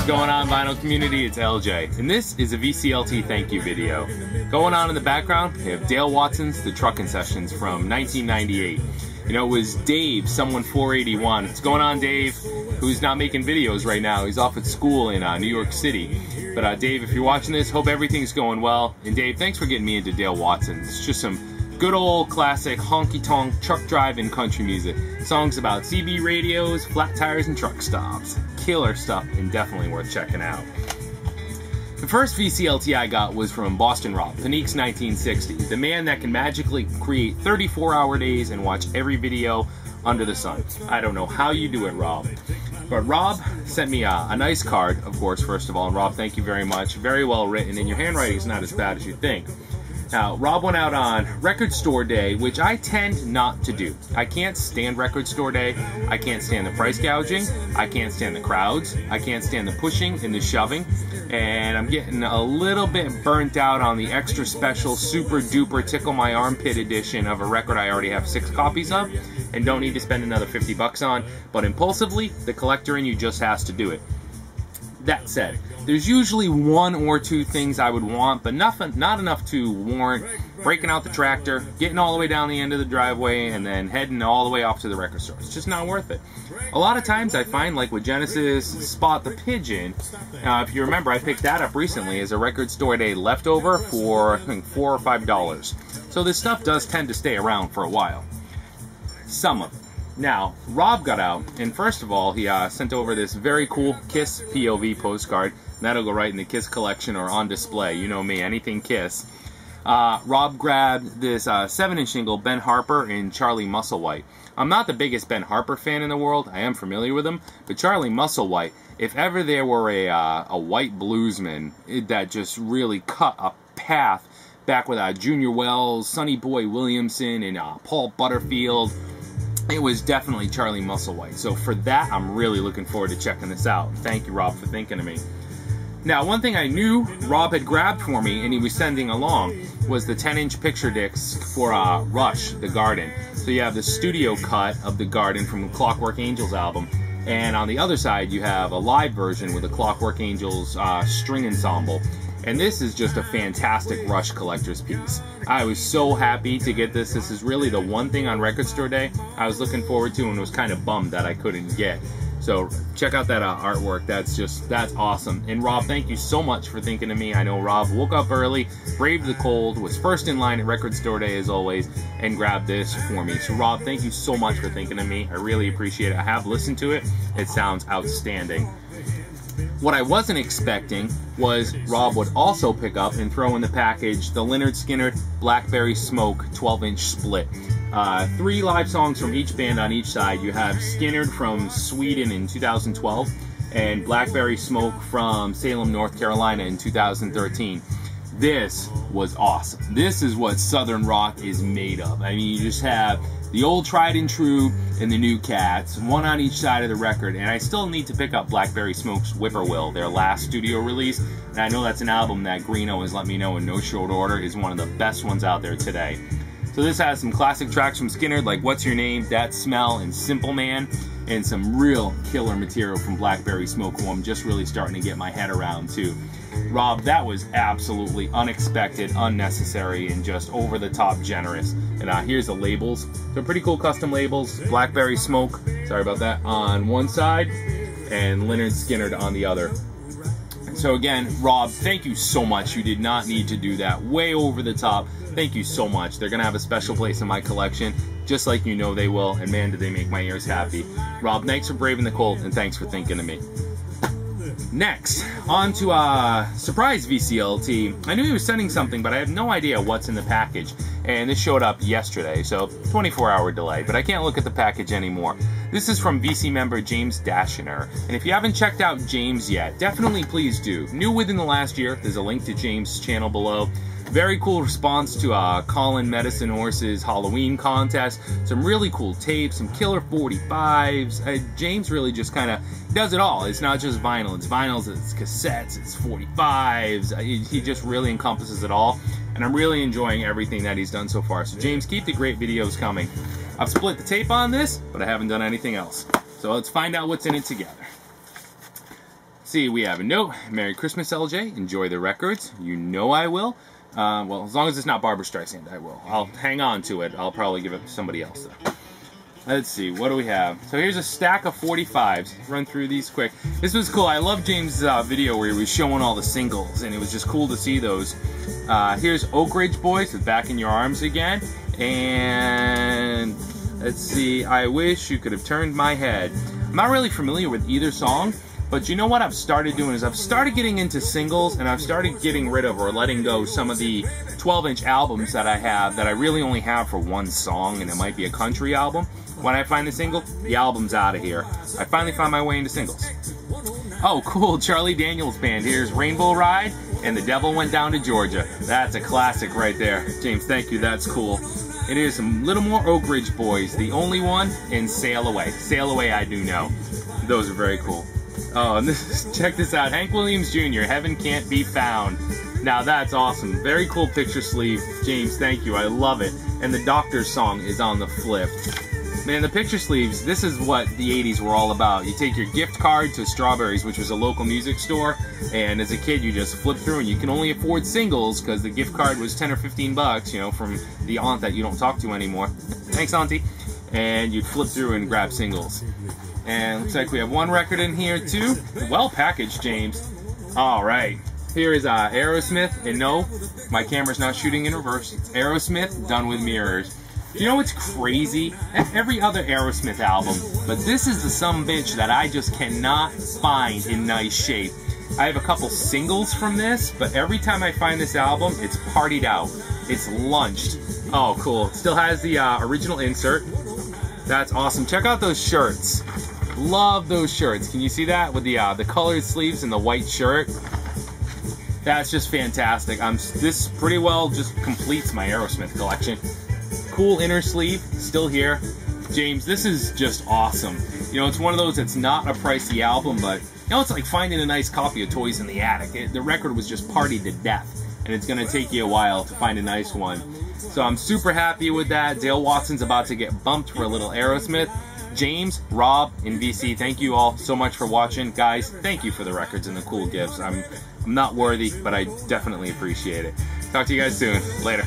What's going on, vinyl community? It's LJ, and this is a VCLT thank you video. Going on in the background, we have Dale Watson's The Truckin' Sessions from 1998. You know, it was Dave, someone 481. What's going on, Dave? Who's not making videos right now. He's off at school in New York City. But Dave, if you're watching this, hope everything's going well. And Dave, thanks for getting me into Dale Watson. It's just some good old classic honky-tonk truck driving country music. Songs about CB radios, flat tires, and truck stops. Killer stuff and definitely worth checking out. The first VCLT I got was from Boston Rob, Panique's 1960, the man that can magically create 34-hour days and watch every video under the sun. I don't know how you do it, Rob. But Rob sent me a nice card, of course, first of all. And Rob, thank you very much. Very well written, and your handwriting is not as bad as you think. Now, Rob went out on Record Store Day, which I tend not to do. I can't stand Record Store Day. I can't stand the price gouging. I can't stand the crowds. I can't stand the pushing and the shoving. And I'm getting a little bit burnt out on the extra special, super duper tickle my armpit edition of a record I already have 6 copies of and don't need to spend another 50 bucks on. But impulsively, the collector in you just has to do it. That said, there's usually 1 or 2 things I would want, but not enough to warrant breaking out the tractor, getting all the way down the end of the driveway, and then heading all the way off to the record store. It's just not worth it. A lot of times I find, like with Genesis Spot the Pigeon, if you remember, I picked that up recently as a Record Store Day leftover for, I think, $4 or $5. So this stuff does tend to stay around for a while. Some of it. Now, Rob got out, and first of all, he sent over this very cool Kiss POV postcard. That'll go right in the Kiss collection or on display. You know me, anything Kiss. Rob grabbed this 7-inch single, Ben Harper and Charlie Musselwhite. I'm not the biggest Ben Harper fan in the world. I am familiar with him. But Charlie Musselwhite, if ever there were a white bluesman that just really cut a path back with Junior Wells, Sonny Boy Williamson, and Paul Butterfield, it was definitely Charlie Musselwhite. So for that, I'm really looking forward to checking this out. Thank you, Rob, for thinking of me. Now, one thing I knew Rob had grabbed for me and he was sending along was the 10-inch picture disc for Rush, The Garden. So you have the studio cut of The Garden from the Clockwork Angels album. And on the other side, you have a live version with the Clockwork Angels string ensemble. And this is just a fantastic Rush collector's piece. I was so happy to get this. This is really the one thing on Record Store Day I was looking forward to and was kind of bummed that I couldn't get. So check out that artwork. That's awesome. And Rob, thank you so much for thinking of me. I know Rob woke up early, braved the cold, was first in line at Record Store Day as always, and grabbed this for me. So Rob, thank you so much for thinking of me. I really appreciate it. I have listened to it. It sounds outstanding. What I wasn't expecting was Rob would also pick up and throw in the package the Lynyrd Skynyrd Blackberry Smoke 12-inch split. 3 live songs from each band on each side. You have Skynyrd from Sweden in 2012 and Blackberry Smoke from Salem, North Carolina in 2013. This was awesome. This is what Southern rock is made of. I mean, you just have the old tried and true and the new cats, one on each side of the record. And I still need to pick up Blackberry Smoke's Whippoorwill, their last studio release. And I know that's an album that Greeno has let me know in no short order is one of the best ones out there today. So this has some classic tracks from Skynyrd like What's Your Name, That Smell, and Simple Man, and some real killer material from Blackberry Smoke, who I'm just really starting to get my head around too. Rob, that was absolutely unexpected, unnecessary, and just over-the-top generous. And here's the labels. They're pretty cool custom labels. Blackberry Smoke, sorry about that, on one side, and Lynyrd Skynyrd on the other. So again, Rob, thank you so much. You did not need to do that. Way over the top. Thank you so much. They're going to have a special place in my collection, just like you know they will, and man, did they make my ears happy. Rob, thanks for braving the cold, and thanks for thinking of me. Next, on to surprise VCLT. I knew he was sending something, but I have no idea what's in the package. And this showed up yesterday, so 24-hour delay, but I can't look at the package anymore. This is from VC member James Dashiner. And if you haven't checked out James yet, definitely please do. New within the last year, there's a link to James' channel below. Very cool response to Colin Medicine Horse's Halloween contest. Some really cool tapes, some killer 45s. James really just kind of does it all. It's not just vinyl. It's vinyls, it's cassettes, it's 45s. He just really encompasses it all. And I'm really enjoying everything that he's done so far. So James, keep the great videos coming. I've split the tape on this, but I haven't done anything else. So let's find out what's in it together. See, we have a note. Merry Christmas, LJ. Enjoy the records. You know I will. Well, as long as it's not Barbra Streisand, I will. I'll hang on to it. I'll probably give it to somebody else, though. Let's see, what do we have? So here's a stack of 45s. Run through these quick. This was cool. I love James' video where he was showing all the singles, and it was just cool to see those. Here's Oak Ridge Boys with Back in Your Arms Again. And let's see, I Wish You Could Have Turned My Head. I'm not really familiar with either song, but you know what I've started doing is I've started getting into singles, and I've started getting rid of or letting go some of the 12-inch albums that I have that I really only have for one song, and it might be a country album. When I find the single, the album's out of here. I finally found my way into singles. Oh, cool, Charlie Daniels Band. Here's Rainbow Ride and The Devil Went Down to Georgia. That's a classic right there. James, thank you, that's cool. It is a little more Oak Ridge Boys, The Only One, and Sail Away. Sail Away I do know. Those are very cool. Oh, and check this out. Hank Williams Jr., Heaven Can't Be Found. Now that's awesome. Very cool picture sleeve. James, thank you. I love it. And the Doctor's song is on the flip. Man, the picture sleeves, this is what the 80s were all about. You take your gift card to Strawberries, which was a local music store, and as a kid you just flip through, and you can only afford singles because the gift card was 10 or 15 bucks, you know, from the aunt that you don't talk to anymore. Thanks, Auntie. And you'd flip through and grab singles. And looks like we have one record in here too. Well packaged, James. All right. Here is Aerosmith, and no, my camera's not shooting in reverse. It's Aerosmith, Done with Mirrors. You know what's crazy? Every other Aerosmith album, but this is the sumbitch that I just cannot find in nice shape. I have a couple singles from this, but every time I find this album, it's partied out. It's lunched. Oh, cool. It still has the original insert. That's awesome. Check out those shirts. Love those shirts. Can you see that with the colored sleeves and the white shirt? That's just fantastic. This pretty well just completes my Aerosmith collection. Cool inner sleeve, still here. James, this is just awesome. You know, it's one of those that's not a pricey album, but you know, it's like finding a nice copy of Toys in the Attic. The record was just partied to death, and it's gonna take you a while to find a nice one. So I'm super happy with that. Dale Watson's about to get bumped for a little Aerosmith. James, Rob, and VC, thank you all so much for watching. Guys, thank you for the records and the cool gifts. I'm not worthy, but I definitely appreciate it. Talk to you guys soon. Later.